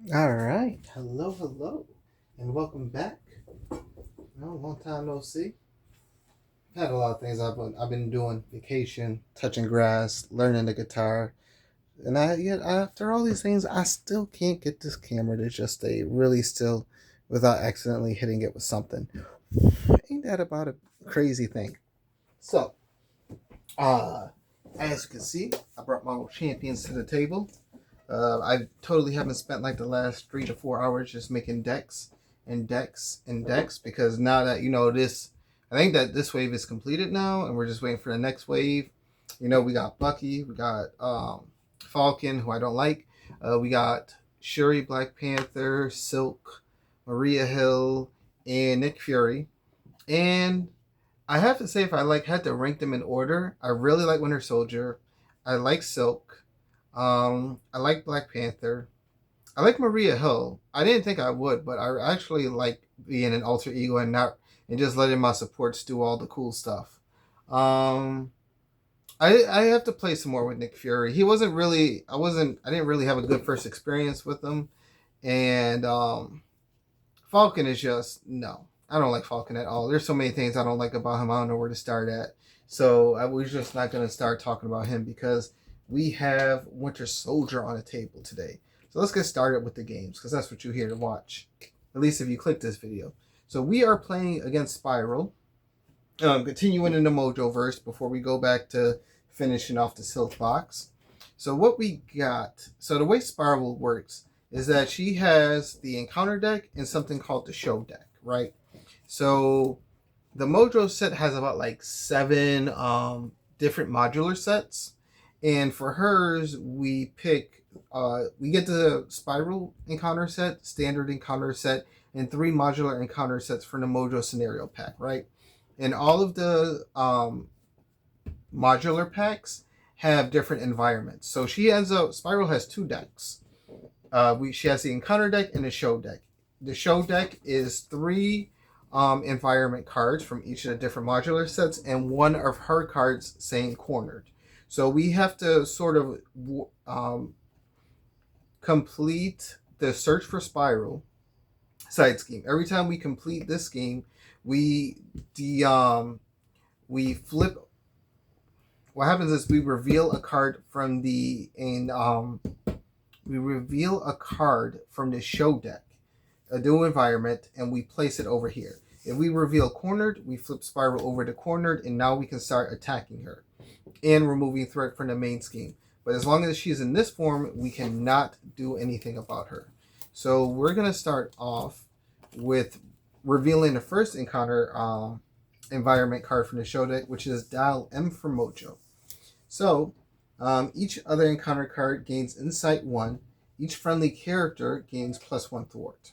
All right. Hello, hello, and welcome back. Long time no see. I've had a lot of things I've been doing: vacation, touching grass, learning the guitar, and yet after all these things, I still can't get this camera to just stay really still without accidentally hitting it with something. Ain't that about a crazy thing? So, uh, as you can see, I brought my old champions to the table. I totally haven't spent like the last 3 to 4 hours just making decks and decks and decks because now that this, I think that this wave is completed now, and we're just waiting for the next wave. We got Bucky, we got Falcon, who I don't like. We got Shuri, Black Panther, Silk, Maria Hill, and Nick Fury. And I have to say, if I had to rank them in order, I really like Winter Soldier. I like Silk. I like Black Panther. I like Maria Hill. I didn't think I would, but I actually like being an alter ego and just letting my supports do all the cool stuff. Um, I have to play some more with Nick Fury. He wasn't really I didn't really have a good first experience with him, and Falcon is just no. I don't like Falcon at all. There's so many things I don't like about him. I don't know where to start at. So I was just not going to start talking about him because we have Winter Soldier on the table today. So let's get started with the games because that's what you're here to watch. At least if you click this video. So we are playing against Spiral. Continuing in the MOJO verse before we go back to finishing off the Silk box. So what we got. So the way Spiral works is that she has the encounter deck and something called the show deck, right? So the MOJO set has about like seven different modular sets, and for hers we get the Spiral encounter set, standard encounter set, and three modular encounter sets for the MOJO scenario pack, right? And all of the modular packs have different environments. So she ends up Spiral has two decks. She has the encounter deck and the show deck. The show deck is three environment cards from each of the different modular sets, and one of her cards saying cornered. So we have to sort of complete the search for Spiral side scheme. Every time we complete this game, we we flip. What happens is we reveal a card from the show deck, a new environment, and we place it over here. If we reveal cornered, we flip Spiral over to cornered, and now we can start attacking her and removing threat from the main scheme. But as long as she's in this form, we cannot do anything about her. So we're going to start off with revealing the first encounter environment card from the show deck, which is Dial M for Mojo. So each other encounter card gains Insight 1. Each friendly character gains +1 thwart.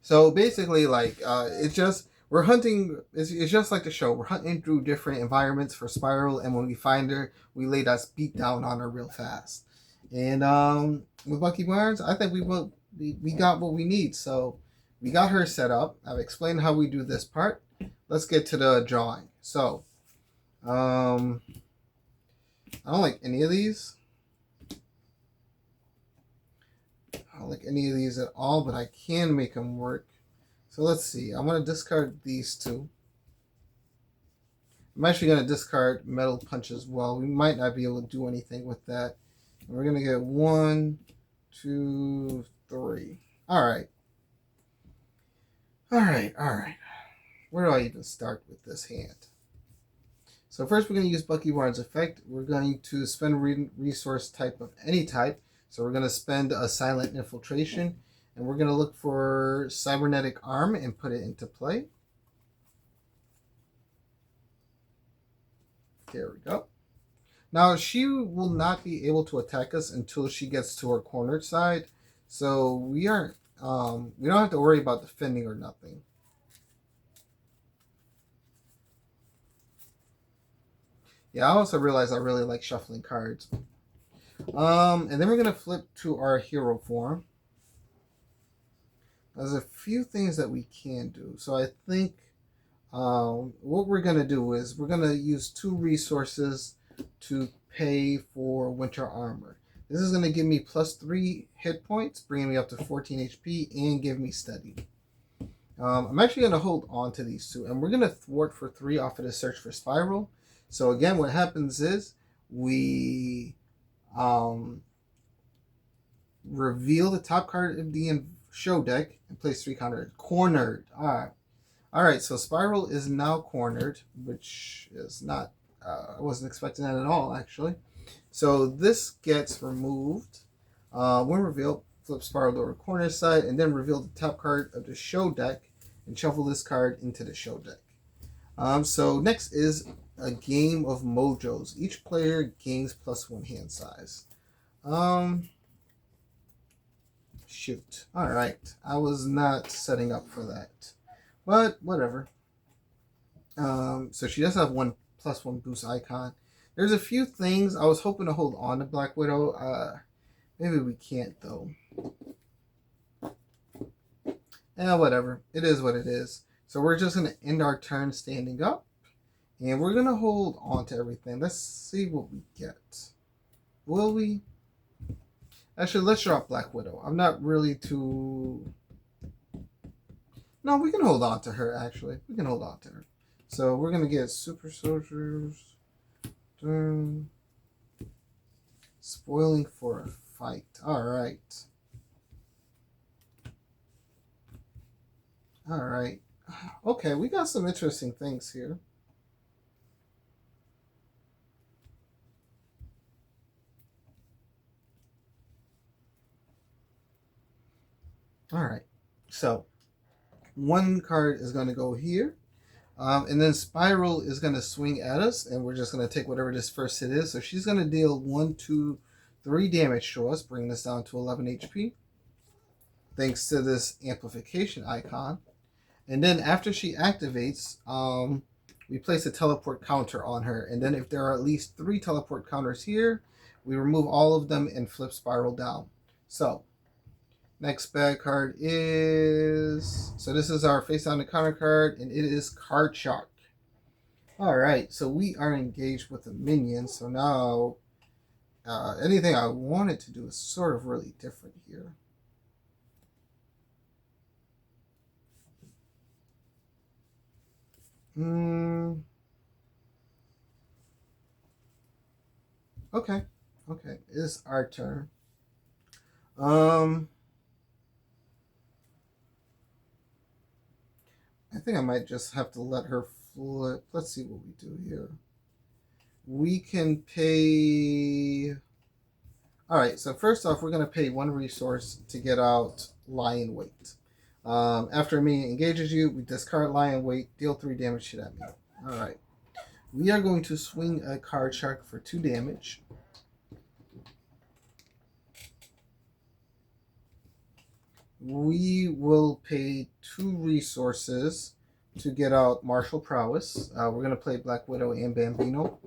So basically, it's just we're hunting. It's just like the show. We're hunting through different environments for Spiral, and when we find her, we lay that beat down on her real fast. And with Bucky Barnes, I think we got what we need. So we got her set up. I've explained how we do this part. Let's get to the drawing. So, I don't like any of these. I don't like any of these at all, but I can make them work. So let's see. I'm going to discard these two. I'm actually going to discard Metal Punch as well. We might not be able to do anything with that. And we're going to get 1, 2, 3. All right. Where do I even start with this hand? So first we're going to use Bucky Barnes' effect. We're going to spend resource type of any type. So we're going to spend a Silent Infiltration, and we're going to look for Cybernetic Arm and put it into play. There we go. Now she will not be able to attack us until she gets to her cornered side. So we don't have to worry about defending or nothing. Yeah, I also realize I really like shuffling cards. And then we're going to flip to our hero form. There's a few things that we can do. So I think what we're going to do is we're going to use 2 resources to pay for winter armor. This is going to give me plus 3 hit points, bringing me up to 14 HP, and give me steady. I'm actually going to hold on to these two, and we're going to thwart for 3 off of the search for Spiral. So again, what happens is we reveal the top card of the show deck and place 3 counters. Cornered. All right. So Spiral is now cornered, which is not. I wasn't expecting that at all, actually. So this gets removed. When revealed, flip Spiral over corner side, and then reveal the top card of the show deck and shuffle this card into the show deck. So next is a game of MOJOs. Each player gains +1 hand size. Shoot. All right. I was not setting up for that, but whatever. So she does have one +1 boost icon. There's a few things I was hoping to hold on to Black Widow. Maybe we can't though. Whatever. It is what it is. So we're just gonna end our turn standing up, and we're gonna hold on to everything. Let's see what we get. Will we? Actually, let's drop Black Widow. I'm not really too. No, we can hold on to her. Actually, we can hold on to her. So we're gonna get Super Soldiers. Spoiling for a fight. All right. All right. Okay, we got some interesting things here. All right. So one card is going to go here. And then Spiral is going to swing at us, and we're just going to take whatever this first hit is. So she's going to deal 1, 2, 3 damage to us, bringing us down to 11 HP. Thanks to this amplification icon. And then after she activates, we place a teleport counter on her. And then if there are at least 3 teleport counters here, we remove all of them and flip Spiral down. So next bad card is... So this is our face down the counter card, and it is Card Shark. Alright, so we are engaged with a minion. So now, anything I wanted to do is sort of really different here. Okay. Okay, it's our turn. I think I might just have to let her flip. Let's see what we do here. We can pay... Alright, so first off, we're going to pay 1 resource to get out Lion Weight. After a minion engages you, we discard Lion Weight, deal 3 damage to that minion. Alright. We are going to swing a Card Shark for 2 damage. We will pay 2 resources to get out Martial Prowess. We're going to play Black Widow and Bambino.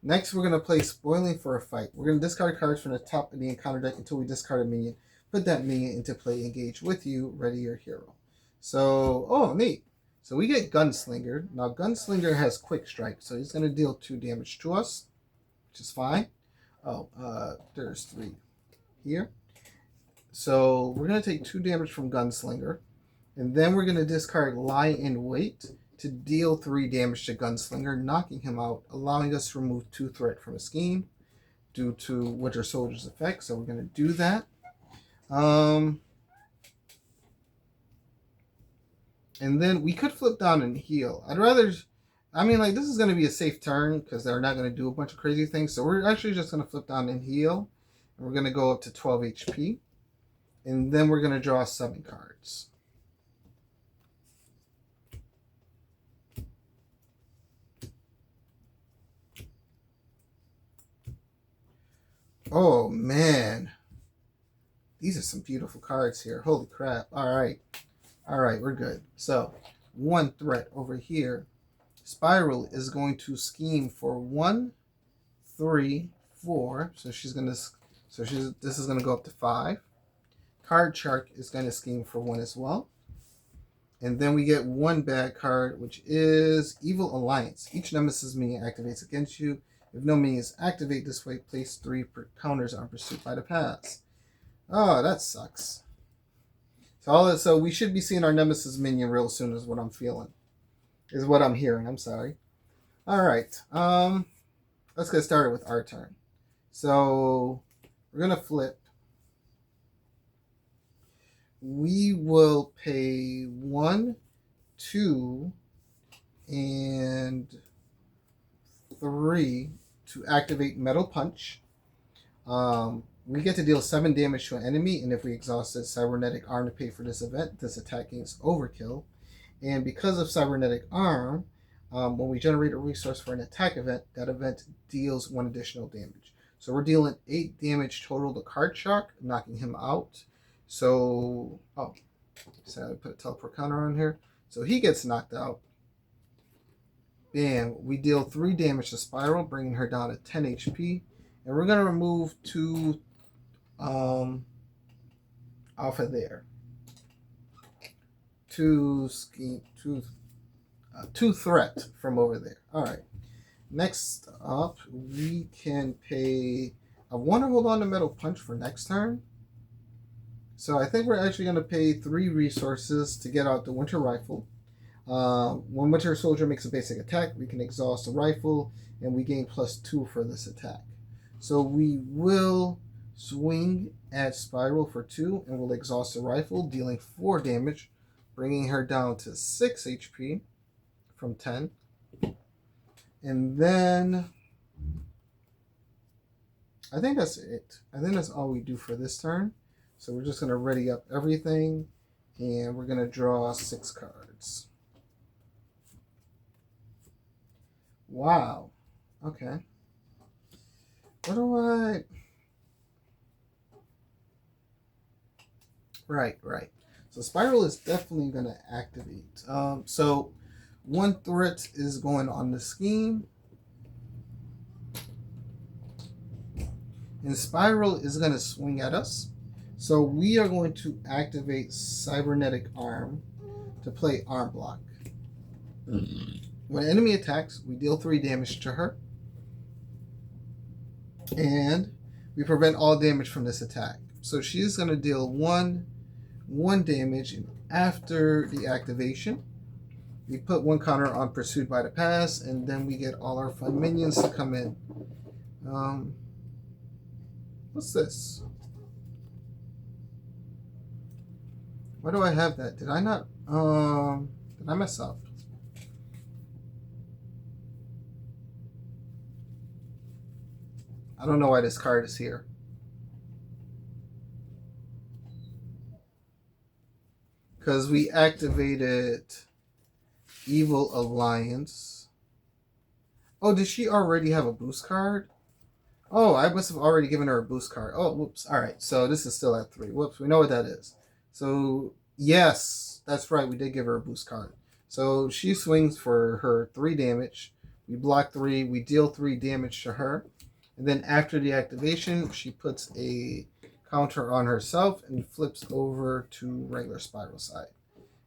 Next, we're going to play Spoiling for a Fight. We're going to discard cards from the top of the encounter deck until we discard a minion. Put that minion into play, engage with you, ready your hero. So, oh, neat. So we get Gunslinger. Now, Gunslinger has Quick Strike, so he's going to deal 2 damage to us, which is fine. Oh, there's 3 here. So we're going to take 2 damage from Gunslinger. And then we're going to discard Lie in Wait to deal 3 damage to Gunslinger, knocking him out, allowing us to remove 2 threat from a scheme due to Winter Soldier's effect. So we're going to do that. And then we could flip down and heal. I'd rather... I mean, like, this is going to be a safe turn because they're not going to do a bunch of crazy things. So we're actually just going to flip down and heal. And we're going to go up to 12 HP. And then we're going to draw 7 cards. Oh, man. These are some beautiful cards here. Holy crap. All right. All right, we're good. So, 1 threat over here. Spiral is going to scheme for 1, 3, 4. So she's going to... this is going to go up to 5. Card Shark is going to scheme for 1 as well. And then we get 1 bad card, which is Evil Alliance. Each Nemesis minion activates against you. If no minions activate this way, place 3 counters on pursuit by the pass. Oh, that sucks. So we should be seeing our Nemesis minion real soon is what I'm feeling. Is what I'm hearing, I'm sorry. Alright, let's get started with our turn. So, we're going to flip. We will pay 1, 2, and 3 to activate Metal Punch. We get to deal 7 damage to an enemy, and if we exhausted Cybernetic Arm to pay for this event, this attack gains Overkill. And because of Cybernetic Arm, when we generate a resource for an attack event, that event deals 1 additional damage. So we're dealing 8 damage total to Card Shock, knocking him out. So, I put a teleport counter on here. So he gets knocked out. Bam, we deal 3 damage to Spiral, bringing her down to 10 HP. And we're going to remove 2 off of there. 2 threat from over there. Alright. Next up, we can pay... I want to hold on to Metal Punch for next turn. So I think we're actually going to pay 3 resources to get out the Winter Rifle. When Winter Soldier makes a basic attack, we can exhaust the rifle, and we gain +2 for this attack. So we will swing at Spiral for 2, and we'll exhaust the rifle, dealing 4 damage, bringing her down to 6 HP from 10. And then I think that's it. I think that's all we do for this turn. So we're just going to ready up everything, and we're going to draw 6 cards. Wow. Okay. What do I... Right. So Spiral is definitely going to activate. So 1 threat is going on the scheme. And Spiral is going to swing at us. So we are going to activate Cybernetic Arm to play Arm Block. When an enemy attacks, we deal 3 damage to her. And we prevent all damage from this attack. So she's going to deal 1 damage, and after the activation, we put 1 counter on Pursued by the Pass, and then we get all our fun minions to come in. What's this? Why do I have that? Did I not? Did I mess up? I don't know why this card is here. Because we activated Evil Alliance. Oh, did she already have a boost card? Oh, I must have already given her a boost card. Oh, whoops. All right, so this is still at 3. Whoops, we know what that is. So, yes, that's right. We did give her a boost card. So she swings for her 3 damage. We block 3. We deal 3 damage to her. And then after the activation, she puts a counter on herself and flips over to regular Spiral side.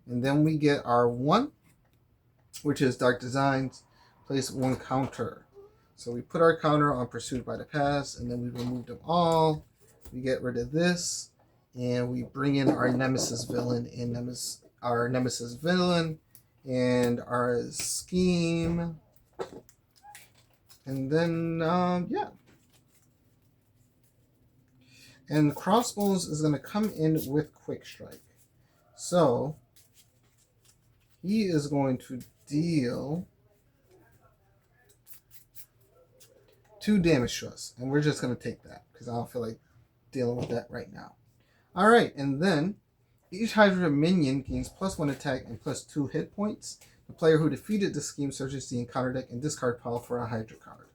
And then we get our 1, which is Dark Designs. Place 1 counter. So we put our counter on Pursued by the Pass, and then we remove them all. We get rid of this. And we bring in our Nemesis villain and our Nemesis villain and our scheme. And then, yeah. And Crossbones is going to come in with Quick Strike. So, he is going to deal 2 damage to us. And we're just going to take that because I don't feel like dealing with that right now. Alright, and then each Hydra minion gains +1 attack and +2 hit points. The player who defeated the scheme searches the encounter deck and discard pile for a Hydra card.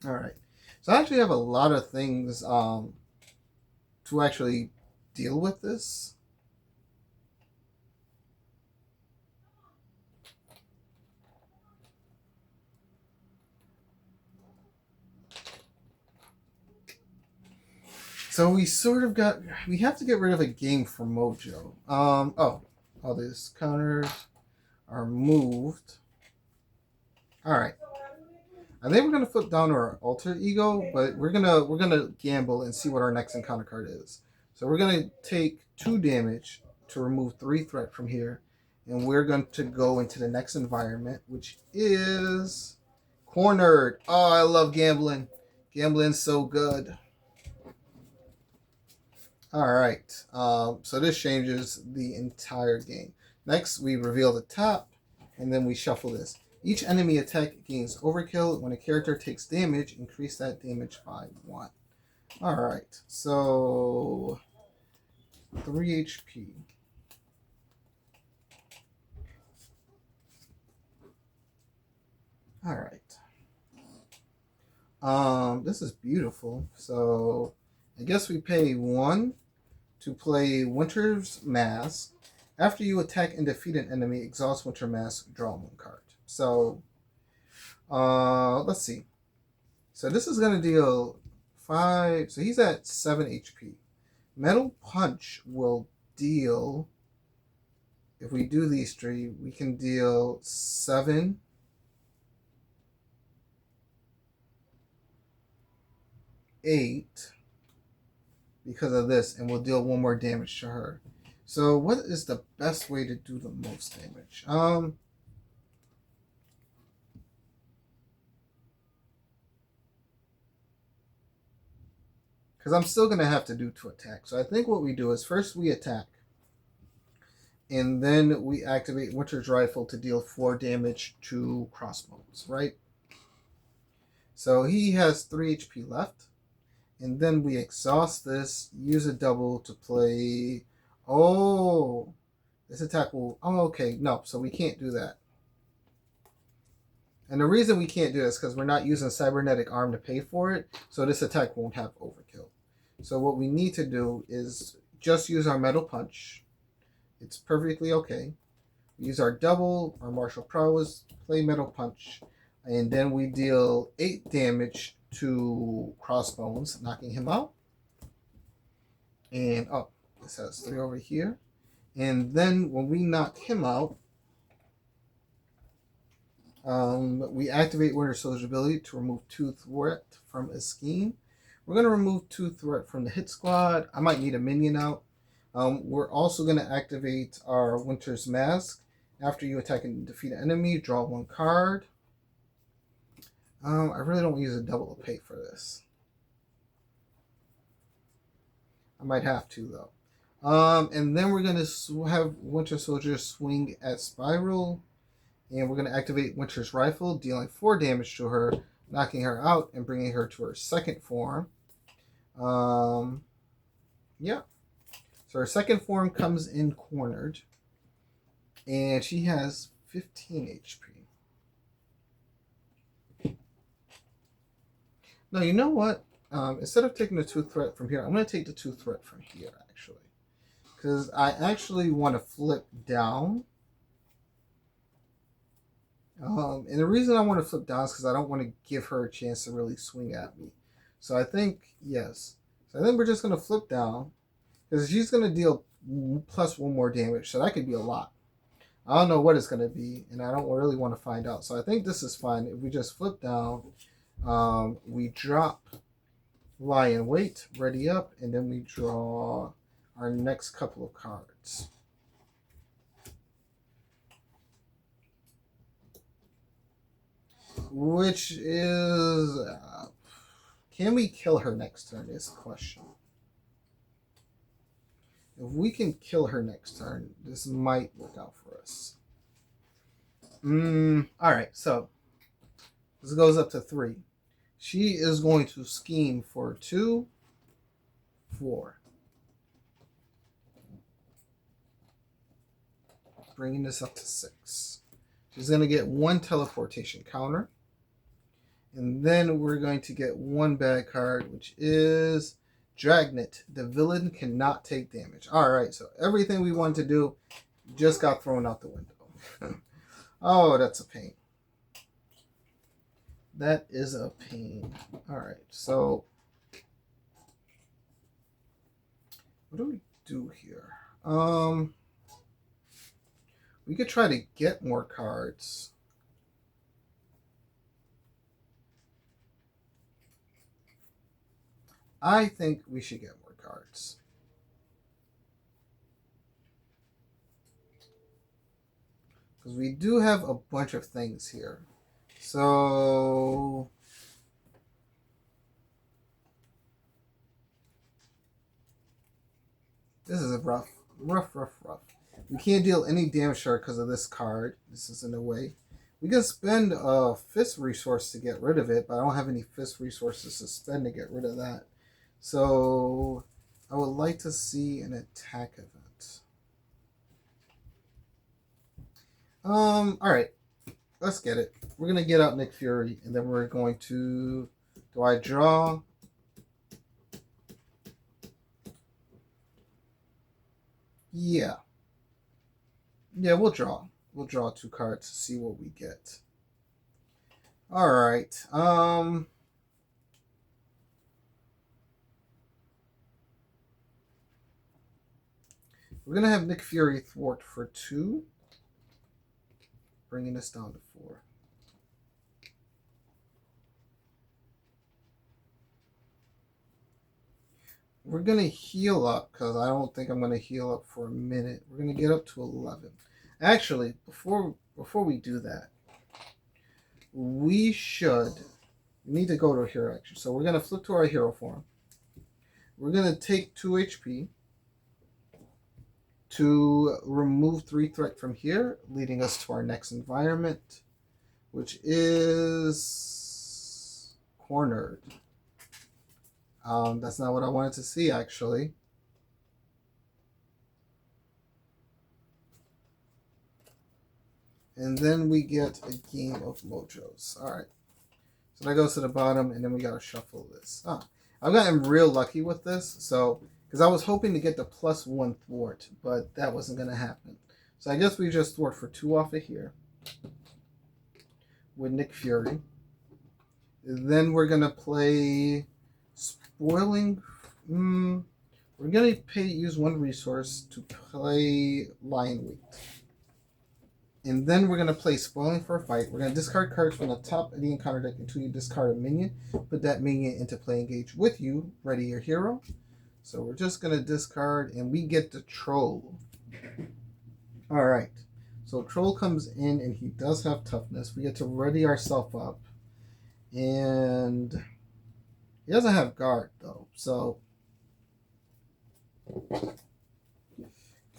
Alright, so I actually have a lot of things to actually deal with this. So we sort of we have to get rid of a game for MOJO. All these counters are moved. Alright. I think we're gonna flip down to our alter ego, but we're gonna gamble and see what our next encounter card is. So we're gonna take 2 damage to remove 3 threat from here, and we're going to go into the next environment, which is cornered. Oh, I love gambling. Gambling's so good. All right. So this changes the entire game. Next, we reveal the top, and then we shuffle this. Each enemy attack gains overkill. When a character takes damage, increase that damage by 1. All right. So 3 HP. All right. This is beautiful. So I guess we pay 1 to play Winter's Mask. After you attack and defeat an enemy, exhaust Winter Mask, draw 1 card. So let's see. So this is gonna deal 5. So he's at 7 HP. Metal Punch will deal, if we do these 3, we can deal 7, 8 because of this, and we'll deal 1 more damage to her. So what is the best way to do the most damage? Because I'm still going to have to do 2 attacks. So I think what we do is first we attack, and then we activate Winter's Rifle to deal 4 damage to Crossbones, right? So he has 3 HP left. And then we exhaust this, use a double to play. Oh, this attack will. Oh, okay. No, so we can't do that. And the reason we can't do this is because we're not using Cybernetic Arm to pay for it. So this attack won't have overkill. So what we need to do is just use our Metal Punch. It's perfectly okay. We use our double, our Martial Prowess, play Metal Punch. And then we deal 8 damage to Crossbones, knocking him out. And oh, this has 3 over here. And then when we knock him out, we activate Winter Soldier's ability to remove 2 threat from a scheme. We're going to remove 2 threat from the hit squad. I might need a minion out. We're also going to activate our Winter's Mask. After you attack and defeat an enemy, draw 1 card. I really don't use a double to pay for this. I might have to, though. And then we're going to have Winter Soldier swing at Spiral. And we're going to activate Winter's Rifle, dealing 4 damage to her, knocking her out, and bringing her to her second form. Yeah. So her second form comes in cornered. And she has 15 HP. No, you know what? Instead of taking the 2 threat from here, I'm going to take the 2 threat from here, actually. Because I actually want to flip down. And the reason I want to flip down is because I don't want to give her a chance to really swing at me. So I think, yes. So I think we're just going to flip down. Because she's going to deal plus 1 more damage. So that could be a lot. I don't know what it's going to be. And I don't really want to find out. So I think this is fine. If we just flip down, we drop Lie in Wait, ready up. And then we draw our next couple of cards. Which is, can we kill her next turn is the question. If we can kill her next turn, this might work out for us. Alright, so this goes up to 3. She is going to scheme for 2, 4. Bringing this up to 6. She's going to get 1 teleportation counter. And then we're going to get 1 bad card, which is Dragnet. The villain cannot take damage. Alright, so everything we wanted to do just got thrown out the window. Oh, that's a pain. That is a pain. Alright, so what do we do here? We could try to get more cards. I think we should get more cards. Because we do have a bunch of things here. So this is a rough. We can't deal any damage to her because of this card. This is in a way. We can spend a fist resource to get rid of it, but I don't have any fist resources to spend to get rid of that. So I would like to see an attack event. Alright. Let's get it. We're gonna get out Nick Fury, and then we're going to... Do I draw? Yeah. Yeah, we'll draw. We'll draw 2 cards to see what we get. Alright. We're gonna have Nick Fury thwart for 2. Bringing us down to 4. We're going to heal up because I don't think I'm going to heal up for a minute. We're going to get up to 11. Actually, before we do that, we need to go to a hero action. So we're going to flip to our hero form. We're going to take 2 HP to remove 3 threat from here, leading us to our next environment, which is cornered. That's not what I wanted to see, actually. And then we get a game of Mojos. Alright. So that goes to the bottom, and then we gotta shuffle this. I've gotten real lucky with this, so... Because I was hoping to get the +1 thwart, but that wasn't going to happen. So I guess we just thwart for 2 off of here. With Nick Fury. Then we're going to play... Spoiling... we're going to use 1 resource to play Lion Weight. And then we're going to play Spoiling for a Fight. We're going to discard cards from the top of the encounter deck until you discard a minion. Put that minion into play engage with you. Ready your hero. So we're just going to discard, and we get the Troll. Alright. So Troll comes in, and he does have toughness. We get to ready ourselves up. And he doesn't have guard, though. So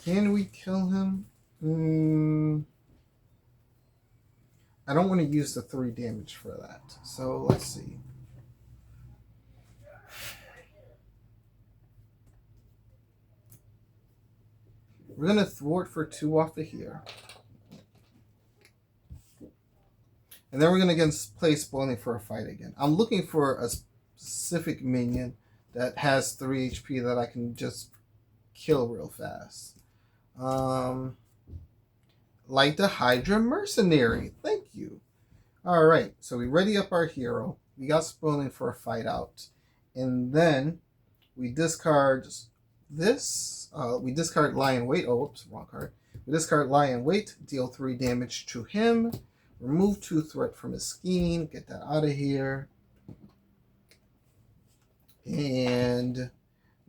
can we kill him? I don't want to use the 3 damage for that. So let's see. We're going to thwart for 2 off of here. And then we're going to play Spoiling for a Fight again. I'm looking for a specific minion that has 3 HP that I can just kill real fast. Like the Hydra Mercenary. Thank you. Alright, so we ready up our hero. We got Spoiling for a Fight out. And then we discard this. We discard Lion Weight. Oh, whoops, wrong card. We discard Lion Weight, deal 3 damage to him, remove 2 threat from his scheme, get that out of here. And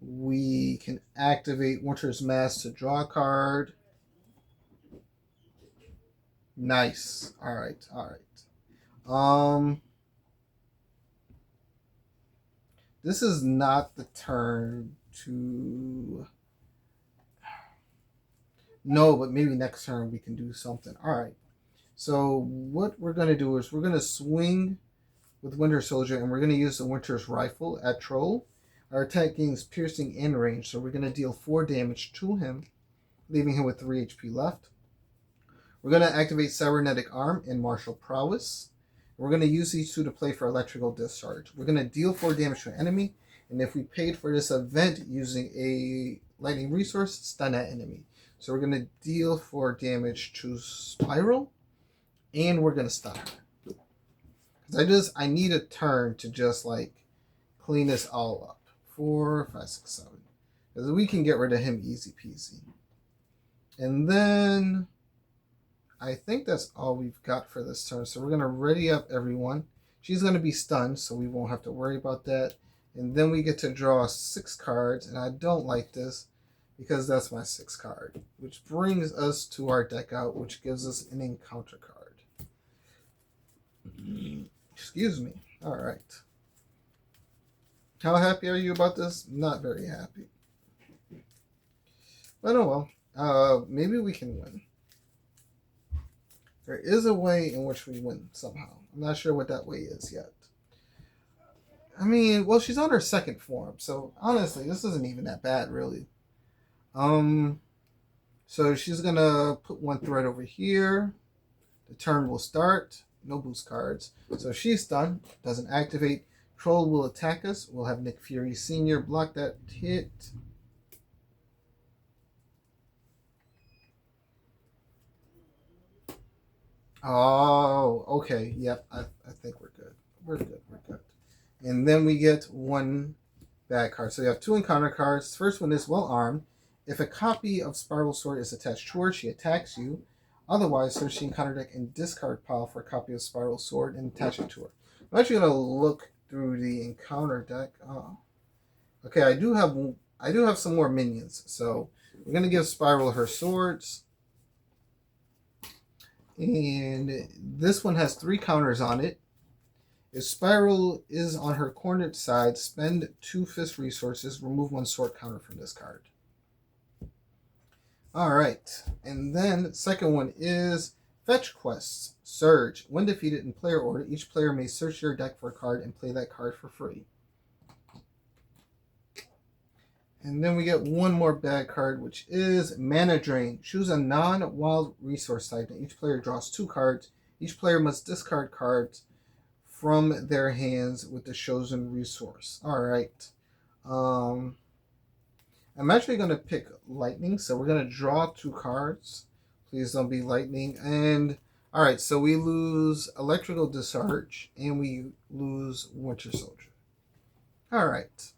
we can activate Winter's Mask to draw a card. Nice. Alright. This is not the turn to... No, but maybe next turn we can do something. Alright. So what we're going to do is we're going to swing with Winter Soldier, and we're going to use the Winter's Rifle at Troll. Our attack gains piercing and range, so we're going to deal 4 damage to him, leaving him with 3 HP left. We're going to activate Cybernetic Arm and Martial Prowess. We're going to use these 2 to play for Electrical Discharge. We're going to deal 4 damage to an enemy, and if we paid for this event using a lightning resource, stun that enemy. So we're going to deal 4 damage to Spiral, and we're going to stun her. Because I need a turn to just like clean this all up. 4, 5, 6, 7. Because we can get rid of him easy peasy. And then I think that's all we've got for this turn. So we're going to ready up everyone. She's going to be stunned, so we won't have to worry about that. And then we get to draw 6 cards, and I don't like this because that's my 6th card, which brings us to our deck out, which gives us an encounter card. Excuse me. All right. How happy are you about this? Not very happy. But oh well. Maybe we can win. There is a way in which we win somehow. I'm not sure what that way is yet. I mean, well, she's on her 2nd form, so honestly, this isn't even that bad, really. So she's gonna put 1 threat over here. The turn will start. No boost cards. So she's done. Doesn't activate. Troll will attack us. We'll have Nick Fury Sr. block that hit. Oh, okay. Yep, I think we're good. We're good. And then we get 1 bad card. So you have 2 encounter cards. First one is well armed. If a copy of Spiral Sword is attached to her, she attacks you. Otherwise, search the encounter deck and discard pile for a copy of Spiral Sword and attach it to her. I'm actually gonna look through the encounter deck. Oh, okay. I do have some more minions, so we're gonna give Spiral her swords. And this one has 3 counters on it. If Spiral is on her cornered side, spend 2 fist resources, remove 1 sword counter from this card. Alright, and then second one is Fetch Quests. Surge. When defeated in player order, each player may search their deck for a card and play that card for free. And then we get 1 more bad card, which is Mana Drain. Choose a non-wild resource type, and each player draws 2 cards. Each player must discard cards from their hands with the chosen resource. Alright. I'm actually going to pick Lightning, so we're going to draw 2 cards. Please don't be Lightning. And, alright, so we lose Electrical Discharge, and we lose Winter Soldier. Alright.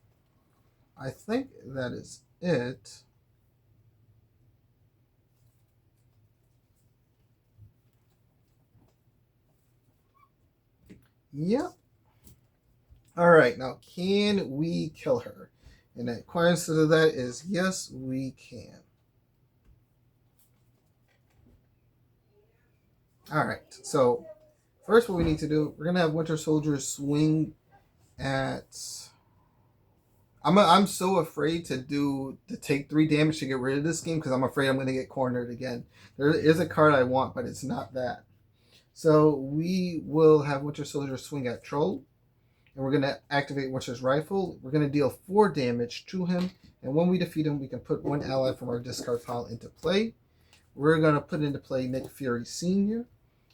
I think that is it. Yep. Alright, now can we kill her? And the answer to that is yes, we can. Alright, so first what we need to do, we're going to have Winter Soldier swing at... I'm so afraid to take 3 damage to get rid of this game because I'm afraid I'm going to get cornered again. There is a card I want, but it's not that. So we will have Winter Soldier swing at Troll. And we're going to activate Winter's Rifle. We're going to deal 4 damage to him. And when we defeat him, we can put 1 ally from our discard pile into play. We're going to put into play Nick Fury Sr.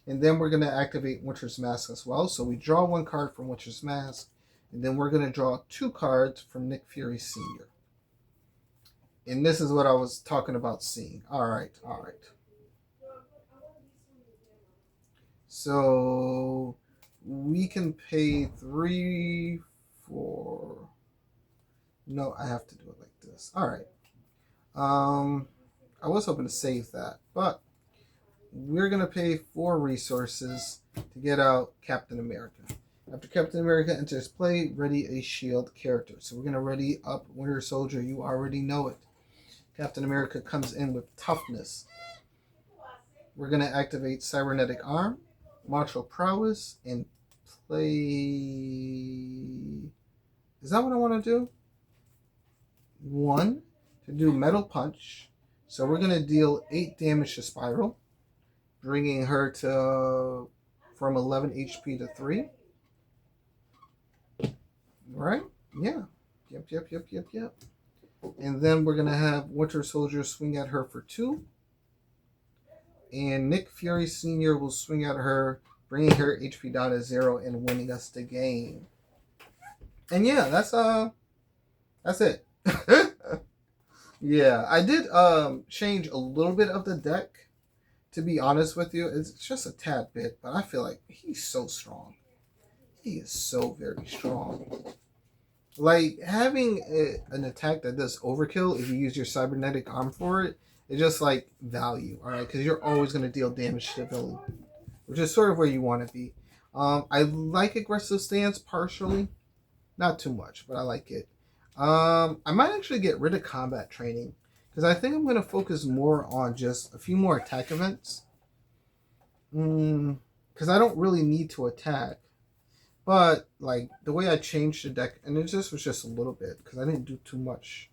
And then we're going to activate Winter's Mask as well. So we draw 1 card from Winter's Mask. And then we're going to draw 2 cards from Nick Fury Sr. And this is what I was talking about seeing. Alright. So we can pay 3, 4. No, I have to do it like this. Alright. I was hoping to save that, but we're going to pay 4 resources to get out Captain America. After Captain America enters play, ready a shield character. So we're going to ready up Winter Soldier. You already know it. Captain America comes in with toughness. We're going to activate Cybernetic Arm, Martial Prowess, and play... Is that what I want to do? 1, to do Metal Punch. So we're going to deal 8 damage to Spiral, bringing her to from 11 HP to 3. Right? Yeah. Yep. And then we're going to have Winter Soldier swing at her for 2. And Nick Fury Sr. will swing at her, bringing her HP down to 0 and winning us the game. And yeah, that's it. Yeah, I did change a little bit of the deck, to be honest with you. It's just a tad bit, but I feel like he's so strong. He is so very strong. Like, having an attack that does overkill, if you use your cybernetic arm for it, it's just like value, alright? Because you're always going to deal damage to the villain, which is sort of where you want to be. I like aggressive stance partially. Not too much, but I like it. I might actually get rid of combat training because I think I'm going to focus more on just a few more attack events. Because I don't really need to attack. But like the way I changed the deck, and it just was just a little bit because I didn't do too much.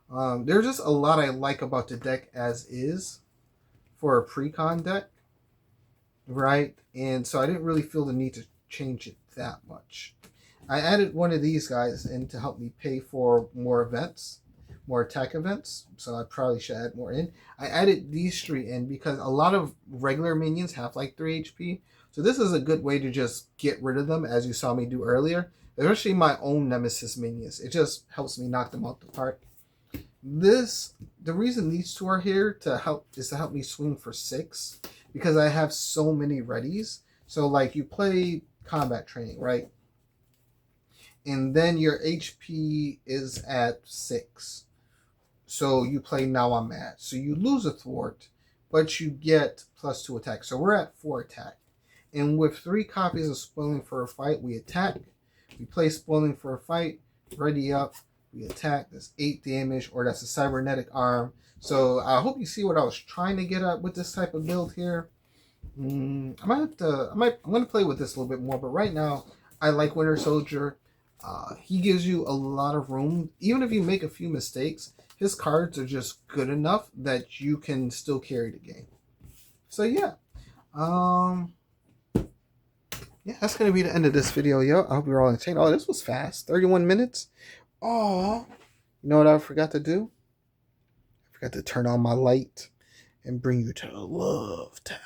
There's just a lot I like about the deck as is for a pre-con deck, right? And so I didn't really feel the need to change it that much. I added one of these guys in to help me pay for more events, more attack events. So I probably should add more in. I added these 3 in because a lot of regular minions have like 3 HP. So this is a good way to just get rid of them, as you saw me do earlier. Especially my own Nemesis minions. It just helps me knock them out the park. The reason these 2 are here is to help me swing for 6. Because I have so many readies. So like you play combat training, right? And then your HP is at 6. So you play Now I'm Mad. So you lose a thwart, but you get +2 attack. So we're at 4 attack. And with 3 copies of Spoiling for a Fight, we attack. We play Spoiling for a Fight, ready up, we attack. That's 8 damage, or that's a cybernetic arm. So I hope you see what I was trying to get at with this type of build here. I'm gonna play with this a little bit more, but right now I like Winter Soldier. He gives you a lot of room. Even if you make a few mistakes, his cards are just good enough that you can still carry the game. So yeah. Yeah, that's going to be the end of this video, yo. I hope you're all entertained. Oh, this was fast. 31 minutes. Oh, you know what I forgot to do? I forgot to turn on my light and bring you to the Love Town.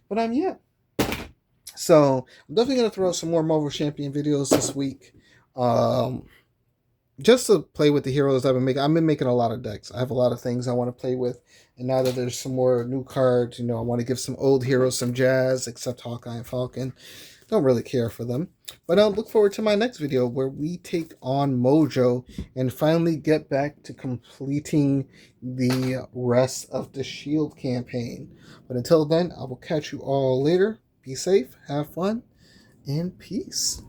But yeah. So, I'm definitely going to throw out some more Marvel Champion videos this week. Just to play with the heroes I've been making a lot of decks. I have a lot of things I want to play with. And now that there's some more new cards, I want to give some old heroes some jazz, except Hawkeye and Falcon. Don't really care for them. But I'll look forward to my next video where we take on MOJO and finally get back to completing the rest of the Shield campaign. But until then, I will catch you all later. Be safe, have fun, and peace.